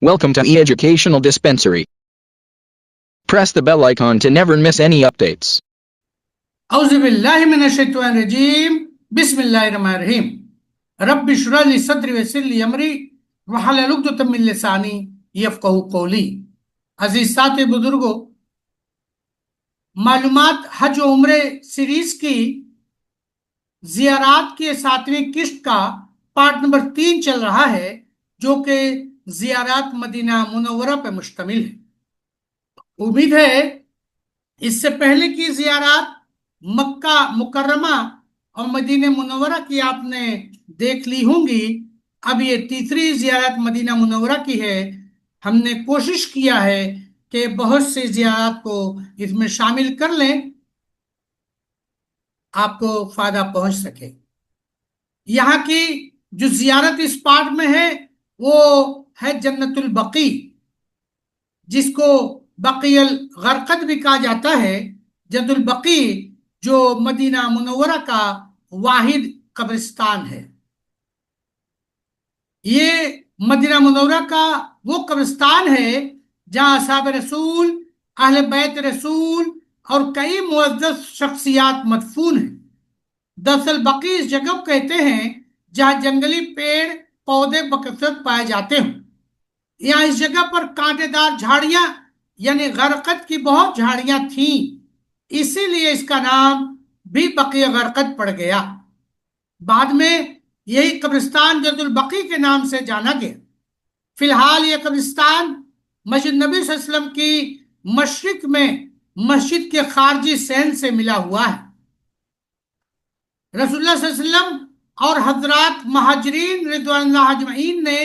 Welcome to e-Educational Dispensary. Press the bell icon to never miss any updates. أعوذ بالله من الشیطان الرجیم بسم اللہ الرحمن الرحیم رب اشرح لی صدری ویسر لی امری واحلل عقدۃ من لسانی یفقہوا قولی۔ عزیز ساتھی بزرگوں، معلومات حج و عمرے سیریز کی زیارات کی 7ویں قسط کا پارٹ نمبر 3 چل رہا ہے، جو کہ زیارات مدینہ منورہ پہ مشتمل ہے۔ امید ہے اس سے پہلے کی زیارات مکہ مکرمہ اور مدینہ منورہ کی آپ نے دیکھ لی ہوں گی۔ اب یہ تیسری زیارت مدینہ منورہ کی ہے۔ ہم نے کوشش کیا ہے کہ بہت سی زیارات کو اس میں شامل کر لیں، آپ کو فائدہ پہنچ سکے۔ یہاں کی جو زیارت اس پارٹ میں ہے وہ ہے جنت البقیع، جس کو بقیع الغرقد بھی کہا جاتا ہے۔ جنت البقیع جو مدینہ منورہ کا واحد قبرستان ہے۔ یہ مدینہ منورہ کا وہ قبرستان ہے جہاں اصحاب رسول، اہل بیت رسول اور کئی معزز شخصیات مدفون ہیں۔ دراصل بقیع اس جگہ کو کہتے ہیں جہاں جنگلی پیڑ پودے بکثرت پائے جاتے ہیں۔ یہاں اس جگہ پر کانٹے دار جھاڑیاں یعنی غرقد کی بہت جھاڑیاں تھیں، اسی لیے اس کا نام بھی بقیع غرقد پڑ گیا۔ بعد میں یہی قبرستان جنت البقیع کے نام سے جانا گیا۔ فی الحال یہ قبرستان مسجد نبی صلی اللہ علیہ وسلم کی مشرق میں مسجد کے خارجی صحن سے ملا ہوا ہے۔ رسول اللہ صلی اللہ علیہ وسلم اور حضرات مہاجرین رضوان اللہ اجمعین نے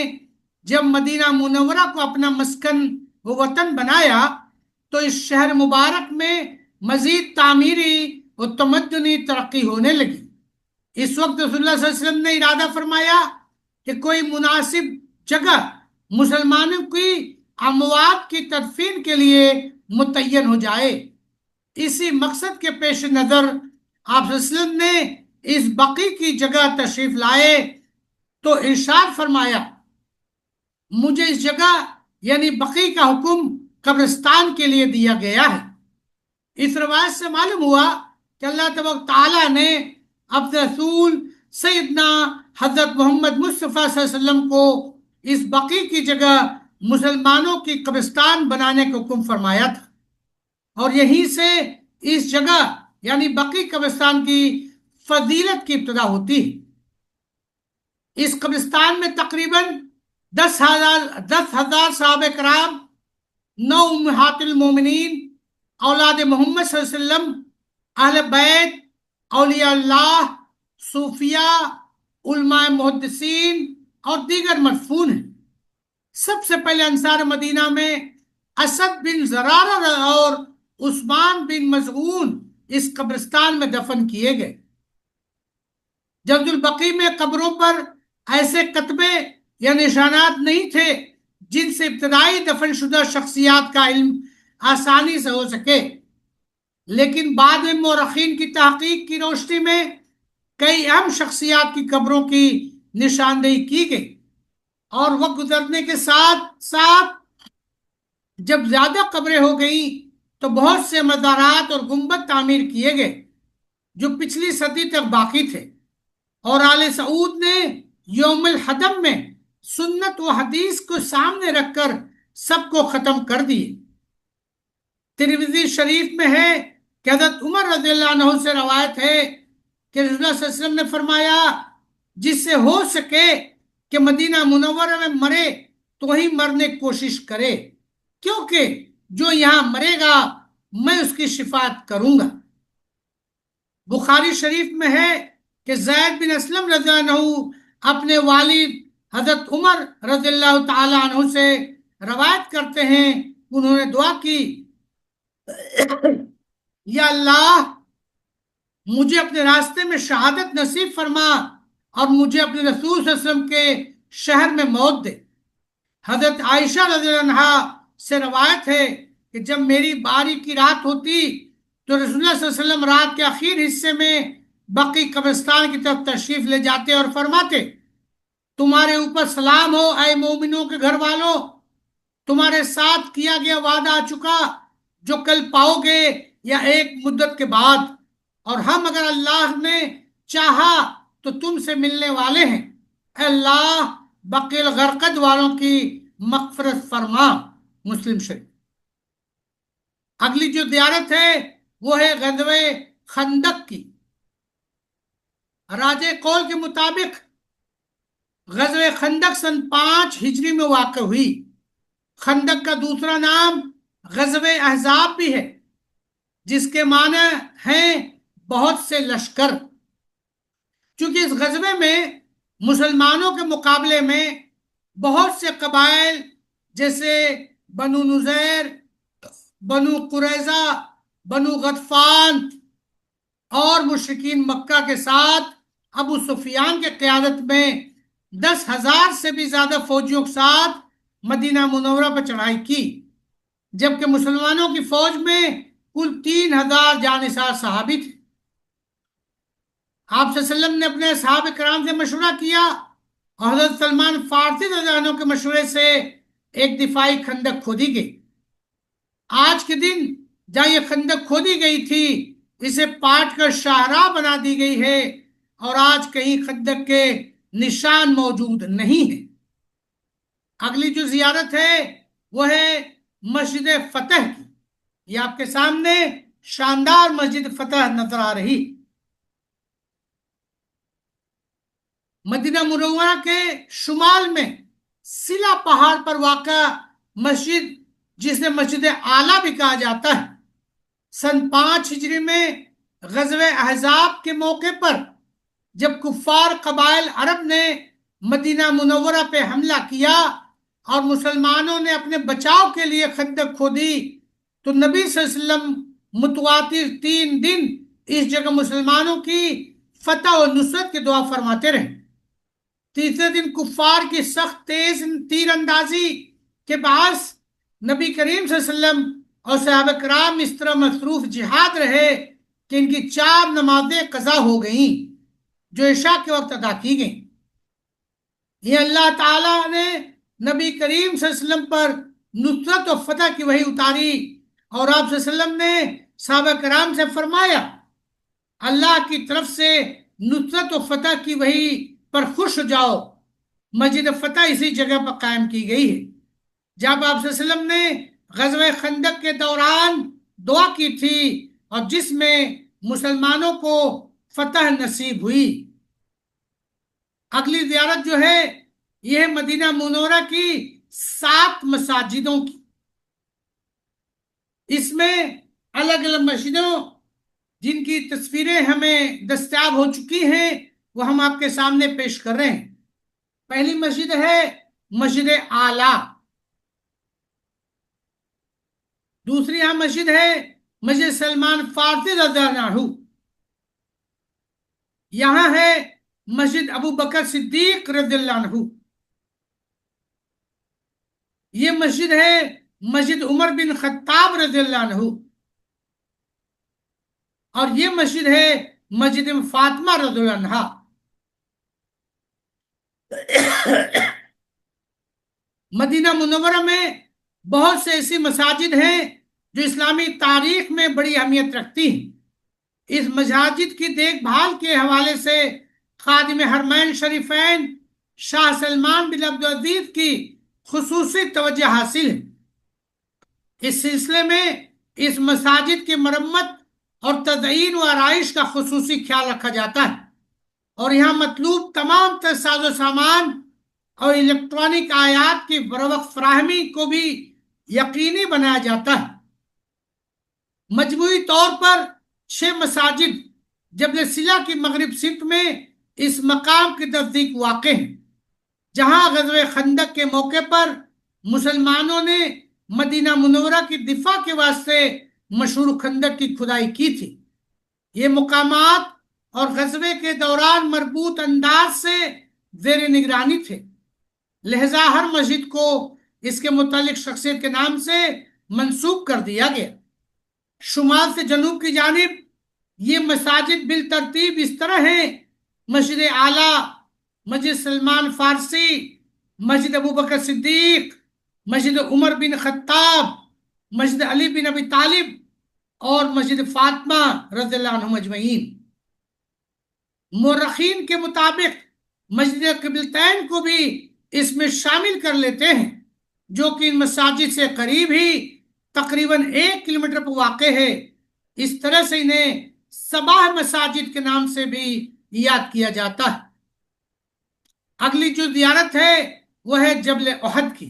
جب مدینہ منورہ کو اپنا مسکن و وطن بنایا تو اس شہر مبارک میں مزید تعمیری و تمدنی ترقی ہونے لگی۔ اس وقت رسول اللہ صلی اللہ علیہ وسلم نے ارادہ فرمایا کہ کوئی مناسب جگہ مسلمانوں کی اموات کی تدفین کے لیے متعین ہو جائے۔ اسی مقصد کے پیش نظر آپ صلی اللہ علیہ وسلم نے اس بقیع کی جگہ تشریف لائے تو ارشاد فرمایا، مجھے اس جگہ یعنی بقیع کا حکم قبرستان کے لیے دیا گیا ہے۔ اس روایت سے معلوم ہوا کہ اللہ تبارک تعالیٰ نے اپنے رسول سیدنا حضرت محمد مصطفیٰ صلی اللہ علیہ وسلم کو اس بقیع کی جگہ مسلمانوں کی قبرستان بنانے کا حکم فرمایا تھا، اور یہیں سے اس جگہ یعنی بقیع قبرستان کی فضیلت کی ابتدا ہوتی ہے۔ اس قبرستان میں تقریباً 10,000 صحابہ کرام، 9 امہات المومنین، اولاد محمد صلی اللہ علیہ وسلم، اہل بیت، اولیاء اللہ، صوفیاء، علماء محدثین اور دیگر مدفون ہیں۔ سب سے پہلے انصار مدینہ میں اسد بن زرارہ اور عثمان بن مظعون اس قبرستان میں دفن کیے گئے۔ جنت البقیع میں قبروں پر ایسے کتبے یا نشانات نہیں تھے جن سے ابتدائی دفن شدہ شخصیات کا علم آسانی سے ہو سکے، لیکن بعد میں مورخین کی تحقیق کی روشنی میں کئی اہم شخصیات کی قبروں کی نشاندہی کی گئی، اور وقت گزرنے کے ساتھ ساتھ جب زیادہ قبریں ہو گئیں تو بہت سے مزارات اور گنبد تعمیر کیے گئے جو پچھلی صدی تک باقی تھے، اور آل سعود نے یوم الحدم میں سنت و حدیث کو سامنے رکھ کر سب کو ختم کر دیے۔ ترمذی شریف میں ہے کہ حضرت عمر رضی اللہ عنہ سے روایت ہے کہ رسول اللہ صلی اللہ علیہ وسلم نے فرمایا، جس سے ہو سکے کہ مدینہ منورہ میں مرے تو وہی مرنے کی کوشش کرے، کیونکہ جو یہاں مرے گا میں اس کی شفاعت کروں گا۔ بخاری شریف میں ہے کہ زید بن اسلم رضی اللہ عنہ اپنے والد حضرت عمر رضی اللہ تعالی عنہ سے روایت کرتے ہیں، انہوں نے دعا کی، یا اللہ مجھے اپنے راستے میں شہادت نصیب فرما اور مجھے اپنے رسول صلی اللہ علیہ وسلم کے شہر میں موت دے۔ حضرت عائشہ رضی اللہ عنہا سے روایت ہے کہ جب میری باری کی رات ہوتی تو رسول اللہ صلی اللہ علیہ وسلم رات کے آخر حصے میں بقیع قبرستان کی طرف تشریف لے جاتے اور فرماتے، تمہارے اوپر سلام ہو اے مومنوں کے گھر والوں، تمہارے ساتھ کیا گیا وعدہ آ چکا جو کل پاؤ گے یا ایک مدت کے بعد، اور ہم اگر اللہ نے چاہا تو تم سے ملنے والے ہیں۔ اے اللہ بقیع الغرقد والوں کی مغفرت فرما۔ مسلم شریف۔ اگلی جو زیارت ہے وہ ہے غزوہ خندق کی۔ راجہ قول کے مطابق غزوہ خندق سن 5 ہجری میں واقع ہوئی۔ خندق کا دوسرا نام غزوہ احزاب بھی ہے، جس کے معنی ہیں بہت سے لشکر۔ چونکہ اس غزوے میں مسلمانوں کے مقابلے میں بہت سے قبائل جیسے بنو نذیر، بنو قریظہ، بنو غطفان اور مشرکین مکہ کے ساتھ ابو سفیان کے قیادت میں 10,000 سے بھی زیادہ فوجیوں کے ساتھ مدینہ منورہ پر چڑھائی کی، جبکہ مسلمانوں کی فوج میں کل 3,000 جانثار صحابی تھے۔ آپ صلی اللہ علیہ وسلم نے اپنے صحابہ کرام سے مشورہ کیا اور حضرت سلمان فارسی رضی اللہ عنہ کے مشورے سے ایک دفاعی خندق کھودی گئی۔ آج کے دن جہاں یہ خندق کھودی گئی تھی اسے پاٹ کر شاہراہ بنا دی گئی ہے، اور آج کہیں خندق کے نشان موجود نہیں ہیں۔ اگلی جو زیارت ہے وہ ہے مسجد فتح کی۔ یہ آپ کے سامنے شاندار مسجد فتح نظر آ رہی۔ مدینہ منورہ کے شمال میں سلا پہاڑ پر واقع مسجد، جسے مسجد اعلیٰ بھی کہا جاتا ہے، سن 5 ہجری میں غزوہ احزاب کے موقع پر جب کفار قبائل عرب نے مدینہ منورہ پہ حملہ کیا اور مسلمانوں نے اپنے بچاؤ کے لیے خندق کھودی، تو نبی صلی اللہ علیہ وسلم متواتر 3 دن اس جگہ مسلمانوں کی فتح و نصرت کی دعا فرماتے رہے۔ تیسرے دن کفار کی سخت تیز تیر اندازی کے باعث نبی کریم صلی اللہ علیہ وسلم اور صحابہ کرام اس طرح مصروف جہاد رہے کہ ان کی 4 نمازیں قضا ہو گئیں جو عشاء کے وقت ادا کی گئیں۔ یہ اللہ تعالیٰ نے نبی کریم صلی اللہ علیہ وسلم پر نصرت و فتح کی وحی اتاری، اور آپ صلی اللہ علیہ وسلم نے صحابہ کرام سے فرمایا اللہ کی طرف سے نصرت و فتح کی وحی پر خوش ہو جاؤ۔ مسجد فتح اسی جگہ پر قائم کی گئی ہے جب آپ صلی اللہ علیہ وسلم نے غزوہ خندق کے دوران دعا کی تھی اور جس میں مسلمانوں کو فتح نصیب ہوئی۔ اگلی زیارت جو ہے یہ مدینہ منورہ کی 7 مساجدوں کی۔ اس میں الگ الگ مسجدوں جن کی تصویریں ہمیں دستیاب ہو چکی ہیں وہ ہم آپ کے سامنے پیش کر رہے ہیں۔ پہلی مسجد ہے مسجد اعلیٰ، دوسری یہاں مسجد ہے مسجد سلمان فارسی رضی اللہ عنہ، یہاں ہے مسجد ابو بکر صدیق رضی اللہ عنہ، یہ مسجد ہے مسجد عمر بن خطاب رضی اللہ عنہ، اور یہ مسجد ہے مسجد فاطمہ رضی اللہ عنہ۔ مدینہ منورہ میں بہت سے ایسی مساجد ہیں جو اسلامی تاریخ میں بڑی اہمیت رکھتی ہیں۔ اس مساجد کی دیکھ بھال کے حوالے سے خادم حرمین شریفین شاہ سلمان بن عبدالعزیز کی خصوصی توجہ حاصل ہے۔ اس سلسلے میں اس مساجد کی مرمت اور تزئین و آرائش کا خصوصی خیال رکھا جاتا ہے، اور یہاں مطلوب تمام تر ساز و سامان اور الیکٹرانک آیات کی بروقت فراہمی کو بھی یقینی بنایا جاتا ہے۔ مجموعی طور پر 6 مساجد جبل سلا کی مغرب سمت میں اس مقام کی نزدیک واقع ہیں جہاں غزوہ خندق کے موقع پر مسلمانوں نے مدینہ منورہ کی دفاع کے واسطے مشہور خندق کی کھدائی کی تھی۔ یہ مقامات اور غزوے کے دوران مربوط انداز سے زیر نگرانی تھے، لہذا ہر مسجد کو اس کے متعلق شخصیت کے نام سے منسوب کر دیا گیا۔ شمال سے جنوب کی جانب یہ مساجد بالترتیب اس طرح ہیں: مسجد اعلیٰ، مسجد سلمان فارسی، مسجد ابو بکر صدیق، مسجد عمر بن خطاب، مسجد علی بن ابی طالب اور مسجد فاطمہ رضی اللہ عنہم اجمعین۔ مورخین کے مطابق مسجد قبلتین کو بھی اس میں شامل کر لیتے ہیں، جو کہ ان مساجد سے قریب ہی تقریباً 1 کلومیٹر پر واقع ہے۔ اس طرح سے انہیں سباہ مساجد کے نام سے بھی یاد کیا جاتا ہے۔ اگلی جو زیارت ہے وہ ہے جبل احد کی۔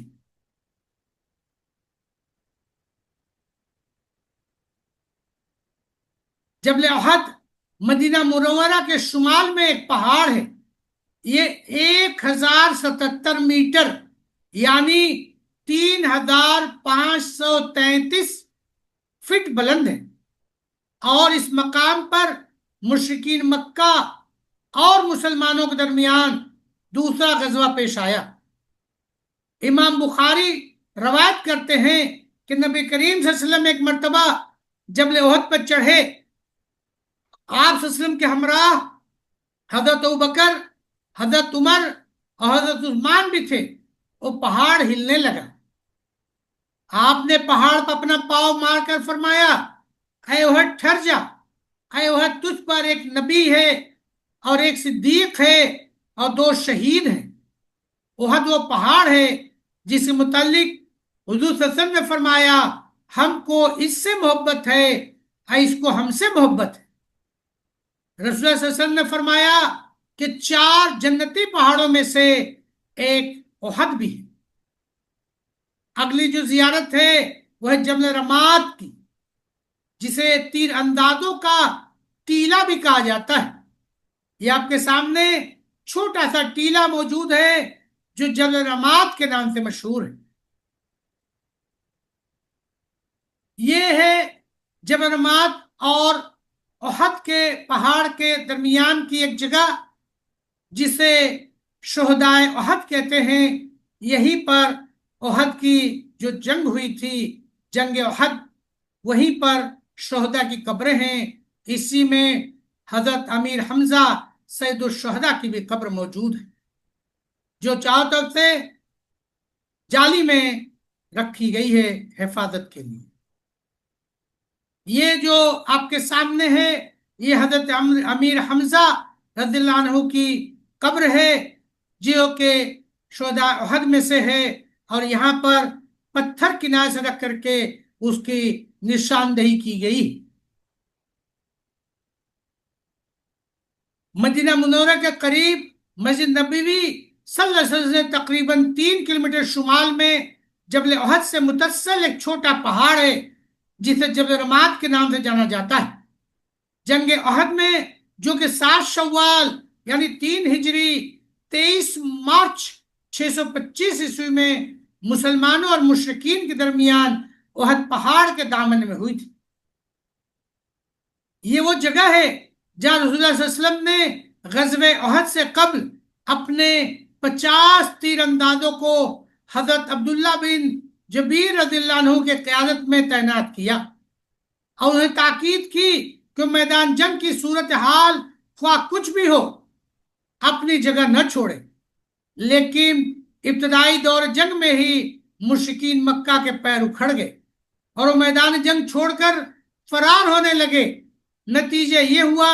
جبل احد مدینہ منورہ کے شمال میں ایک پہاڑ ہے۔ یہ 1077 میٹر یعنی 3533 فٹ بلند ہے، اور اس مقام پر مشرکین مکہ اور مسلمانوں کے درمیان دوسرا غزوہ پیش آیا۔ امام بخاری روایت کرتے ہیں کہ نبی کریم صلی اللہ علیہ وسلم ایک مرتبہ جبل احد پر چڑھے، آپ صلی اللہ علیہ وسلم کے ہمراہ حضرت ابوبکر، حضرت عمر اور حضرت عثمان بھی تھے۔ وہ پہاڑ ہلنے لگا، آپ نے پہاڑ پر اپنا پاؤں مار کر فرمایا، اے احد ٹھہر جا، اے احد تجھ پر ایک نبی ہے اور ایک صدیق ہے اور 2 شہید ہیں۔ احد وہ پہاڑ ہے جس کے متعلق حضور صلی اللہ علیہ وسلم نے فرمایا، ہم کو اس سے محبت ہے اور اس کو ہم سے محبت ہے۔ رسول اللہ صلی اللہ علیہ وسلم نے فرمایا کہ 4 جنتی پہاڑوں میں سے ایک احد بھی ہے۔ اگلی جو زیارت ہے وہ ہے جبل رماد کی، جسے تیر اندازوں کا ٹیلا بھی کہا جاتا ہے۔ یہ آپ کے سامنے چھوٹا سا ٹیلا موجود ہے جو جبل رماد کے نام سے مشہور ہے۔ یہ ہے جبل رماد اور احد کے پہاڑ کے درمیان کی ایک جگہ جسے شہدائے احد کہتے ہیں۔ یہیں پر احد کی جو جنگ ہوئی تھی، جنگ احد، وہیں پر شہداء کی قبریں ہیں۔ اسی میں حضرت امیر حمزہ سید الشہداء کی بھی قبر موجود ہے، جو چاروں طرف سے جالی میں رکھی گئی ہے حفاظت کے لیے۔ یہ جو آپ کے سامنے ہے یہ حضرت امیر حمزہ رضی اللہ عنہ کی قبر ہے، جو کہ شہداء احد میں سے ہے، اور یہاں پر پتھر کنارے سے رکھ کر کے اس کی نشاندہی کی گئی۔ مدینہ منورہ کے قریب مسجد نبوی صلی اللہ علیہ وسلم سے تقریباً 3 کلومیٹر شمال میں جبل احد سے متصل ایک چھوٹا پہاڑ ہے جسے جبل رماد کے نام سے جانا جاتا ہے۔ جنگ احد میں، جو کہ 7 شوال یعنی 3 ہجری 23 مارچ 625 عیسوی میں مسلمانوں اور مشرکین کے درمیان احد پہاڑ کے دامن میں ہوئی تھی۔ یہ وہ جگہ ہے جہاں رسول اللہ صلی اللہ علیہ وسلم نے غزوہ احد سے قبل اپنے 50 تیر اندازوں کو حضرت عبداللہ بن جبیر رضی اللہ عنہ کے قیادت میں تعینات کیا، اور انہیں تاکید کی کہ میدان جنگ کی صورتحال خواہ کچھ بھی ہو اپنی جگہ نہ چھوڑے۔ لیکن ابتدائی دور جنگ میں ہی مشرکین مکہ کے پیر اکھڑ گئے اور وہ میدان جنگ چھوڑ کر فرار ہونے لگے۔ نتیجہ یہ ہوا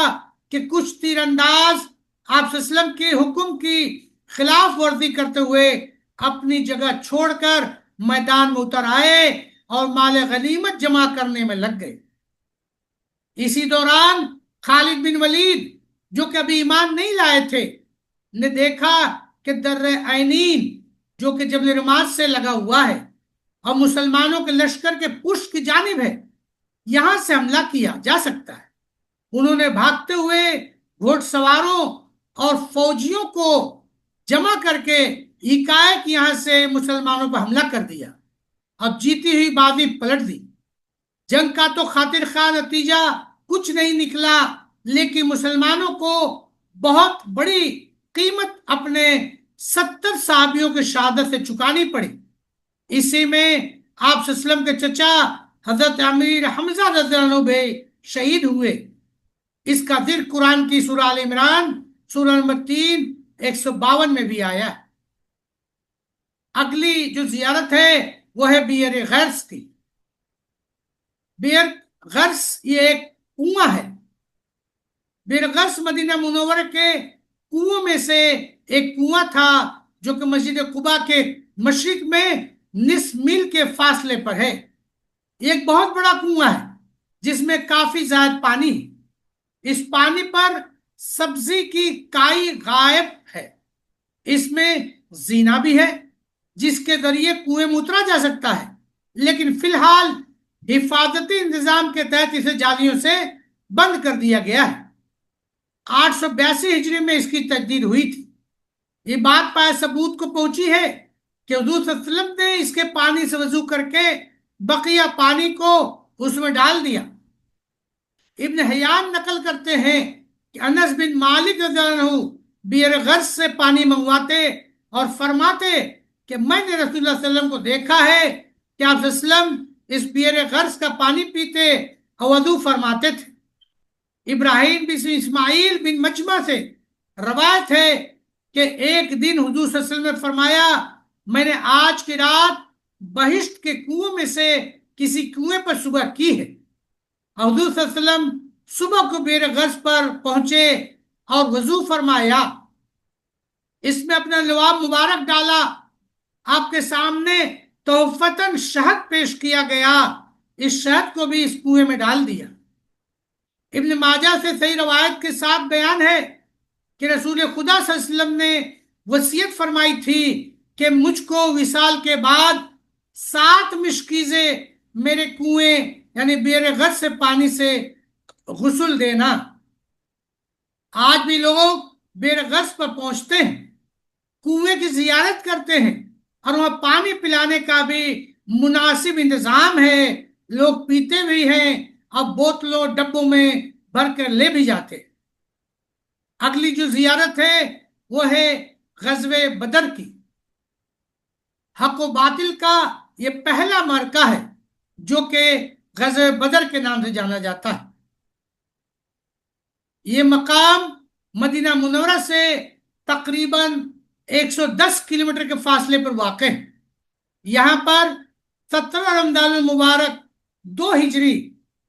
کہ کچھ تیر انداز آپ صلی اللہ علیہ وسلم کے حکم کی خلاف ورزی کرتے ہوئے اپنی جگہ چھوڑ کر میدان میں اتر آئے اور مال غنیمت جمع کرنے میں لگ گئے۔ اسی دوران خالد بن ولید، جو کہ ابھی ایمان نہیں لائے تھے، نے دیکھا کہ در عینین، جو کہ جبل رماد سے لگا ہوا ہے اور مسلمانوں کے لشکر کے پشت کی جانب ہے، یہاں سے حملہ کیا جا سکتا ہے۔ انہوں نے بھاگتے ہوئے گھوڑ سواروں اور فوجیوں کو جمع کر کے ایکائک یہاں سے مسلمانوں پر حملہ کر دیا، اب جیتی ہوئی بازی پلٹ دی۔ جنگ کا تو خاطر خواہ نتیجہ کچھ نہیں نکلا، لیکن مسلمانوں کو بہت بڑی قیمت اپنے 70 صحابیوں کے شہادت سے چکانی پڑی۔ اسی میں آپ صلی اللہ علیہ وسلم کے چچا حضرت امیر حمزہ رضی اللہ عنہ بھی شہید ہوئے۔ اس کا ذکر قرآن کی سورہ آل عمران سورہ نمبر 3 152 میں بھی آیا ہے۔ اگلی جو زیارت ہے وہ ہے بئر غرس کی. بئر غرس یہ ایک کنواں ہے. بئر غرس مدینہ منورہ کے کنووں میں سے ایک کنواں تھا جو کہ مسجد قباء کے مشرق میں نصف میل کے فاصلے پر ہے. یہ ایک بہت بڑا کنواں ہے جس میں کافی زائد پانی ہے. اس پانی پر سبزی کی کائی غائب ہے. اس میں زینہ بھی ہے جس کے ذریعے کنویں میں اترا جا سکتا ہے، لیکن فی الحال حفاظتی انتظام کے تحت اسے جالیوں سے بند کر دیا گیا ہے. 882 ہجری میں اس کی تجدید ہوئی تھی. یہ بات پائے ثبوت کو پہنچی ہے کہ حضور صلی اللہ علیہ وسلم نے اس کے پانی سے وضو کر کے بقیہ پانی کو اس میں ڈال دیا. ابن حیان نقل کرتے ہیں کہ انس بن مالک رضی اللہ عنہ بئر غرس سے پانی منگواتے اور فرماتے کہ میں نے رسول اللہ صلی اللہ علیہ وسلم کو دیکھا ہے کہ آپ صلی اللہ علیہ وسلم اس بئر غرس کا پانی پیتے اور وضو فرماتے تھے. ابراہیم بن اسماعیل بن مجمع سے روایت ہے کہ ایک دن حضور صلی اللہ علیہ وسلم نے فرمایا میں نے آج کی رات بہشت کے کنویں میں سے کسی کنویں پر صبح کی ہے. حضور صلی اللہ علیہ وسلم صبح کو بئر غرس پر پہنچے اور وضو فرمایا. اس میں اپنا لعاب مبارک ڈالا. آپ کے سامنے تحفتاً شہد پیش کیا گیا. اس شہد کو بھی اس کنویں میں ڈال دیا. ابن ماجہ سے صحیح روایت کے ساتھ بیان ہے کہ رسول خدا صلی اللہ علیہ وسلم نے وصیت فرمائی تھی کہ مجھ کو وصال کے بعد 7 مشکیزیں میرے کنویں یعنی بئر غرس سے پانی سے غسل دینا. آج بھی لوگ بئر غرس پر پہنچتے ہیں، کنویں کی زیارت کرتے ہیں اور وہاں پانی پلانے کا بھی مناسب انتظام ہے. لوگ پیتے بھی ہیں اور بوتلوں ڈبوں میں بھر کر لے بھی جاتے. اگلی جو زیارت ہے وہ ہے غزوہ بدر کی. حق و باطل کا یہ پہلا معرکہ ہے جو کہ غزوہ بدر کے نام سے جانا جاتا ہے. یہ مقام مدینہ منورہ سے تقریباً 110 کلومیٹر کے فاصلے پر واقع ہے. یہاں پر 17 رمضان المبارک 2 ہجری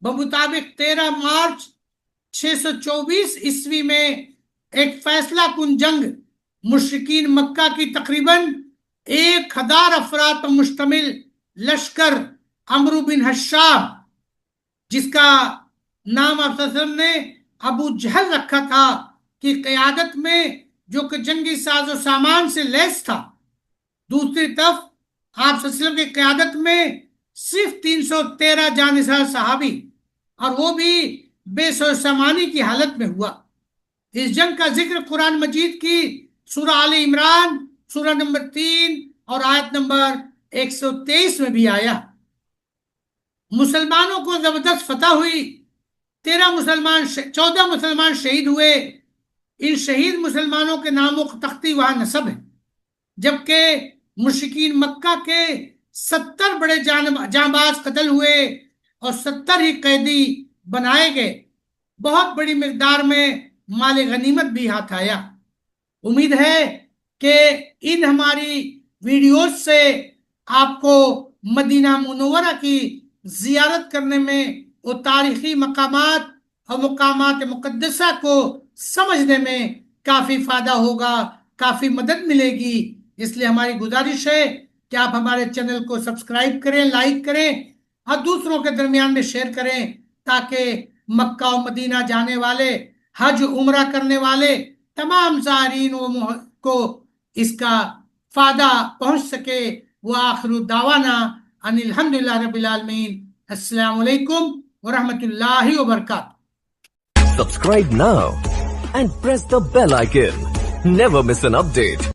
بمطابق 13 مارچ 624 عیسوی میں ایک فیصلہ کن جنگ مشرکین مکہ کی تقریباً 1000 افراد پر مشتمل لشکر عمرو بن حشام جس کا نام آپ صلی اللہ علیہ وسلم نے ابو جہل رکھا تھا کی قیادت میں جو کہ جنگی ساز و سامان سے لیس تھا. دوسری طرف آپ صلی اللہ علیہ وسلم کی قیادت میں صرف 313 جانثار صحابی اور وہ بھی بے سو سامانی کی حالت میں ہوا. اس جنگ کا ذکر قرآن مجید کی سورہ آل عمران سورہ نمبر 3 اور آیت نمبر 123 میں بھی آیا. مسلمانوں کو زبردست فتح ہوئی. 14 مسلمان شہید ہوئے. ان شہید مسلمانوں کے ناموں کو تختی وہاں نصب ہے، جبکہ مشرکین مکہ کے 70 بڑے جانباز قتل ہوئے اور 70 ہی قیدی بنائے گئے. بہت بڑی مقدار میں مال غنیمت بھی ہاتھ آیا. امید ہے کہ ان ہماری ویڈیوز سے آپ کو مدینہ منورہ کی زیارت کرنے میں وہ تاریخی مقامات اور مقامات مقدسہ کو سمجھنے میں کافی فائدہ ہوگا، کافی مدد ملے گی. اس لیے ہماری گزارش ہے کہ آپ ہمارے چینل کو سبسکرائب کریں، لائک کریں اور دوسروں کے درمیان میں شیئر کریں تاکہ مکہ و مدینہ جانے والے، حج عمرہ کرنے والے تمام زائرین کو اس کا فائدہ پہنچ سکے. وآخر دعوانا ان الحمدللہ رب العالمین. السلام علیکم ورحمۃ اللہ وبرکاتہ. Subscribe now and press the bell icon. Never miss an update.